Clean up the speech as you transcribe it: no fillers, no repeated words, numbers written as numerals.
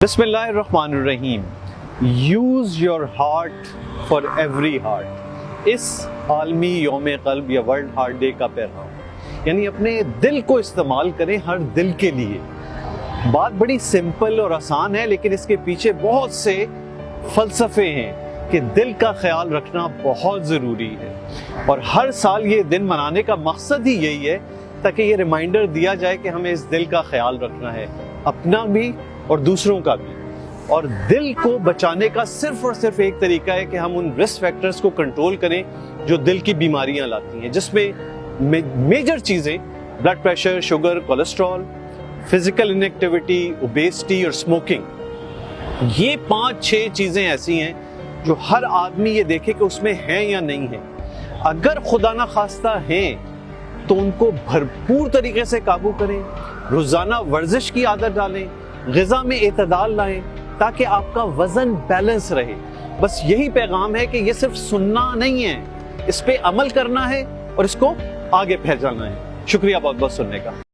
بسم اللہ الرحمن الرحیم. Use your heart for every heart. اس عالمی یوم قلب یا ورلڈ ہارٹ ڈے کا پیغام یعنی اپنے دل کو استعمال کریں ہر دل کے لیے. بات بڑی سمپل اور آسان ہے لیکن اس کے پیچھے بہت سے فلسفے ہیں کہ دل کا خیال رکھنا بہت ضروری ہے. اور ہر سال یہ دن منانے کا مقصد ہی یہی ہے تاکہ یہ ریمائنڈر دیا جائے کہ ہمیں اس دل کا خیال رکھنا ہے, اپنا بھی اور دوسروں کا بھی. اور دل کو بچانے کا صرف اور صرف ایک طریقہ ہے کہ ہم ان رسک فیکٹرز کو کنٹرول کریں جو دل کی بیماریاں لاتی ہیں, جس میں میجر چیزیں blood pressure, sugar, cholesterol, physical inactivity, obesity اور اسموکنگ. یہ 5-6 چیزیں ایسی ہیں جو ہر آدمی یہ دیکھے کہ اس میں ہیں یا نہیں ہیں. اگر خدا نہ خواستہ ہیں تو ان کو بھرپور طریقے سے قابو کریں, روزانہ ورزش کی عادت ڈالیں, غذا میں اعتدال لائیں تاکہ آپ کا وزن بیلنس رہے. بس یہی پیغام ہے کہ یہ صرف سننا نہیں ہے, اس پہ عمل کرنا ہے اور اس کو آگے پھیلانا ہے. شکریہ بہت بہت سننے کا.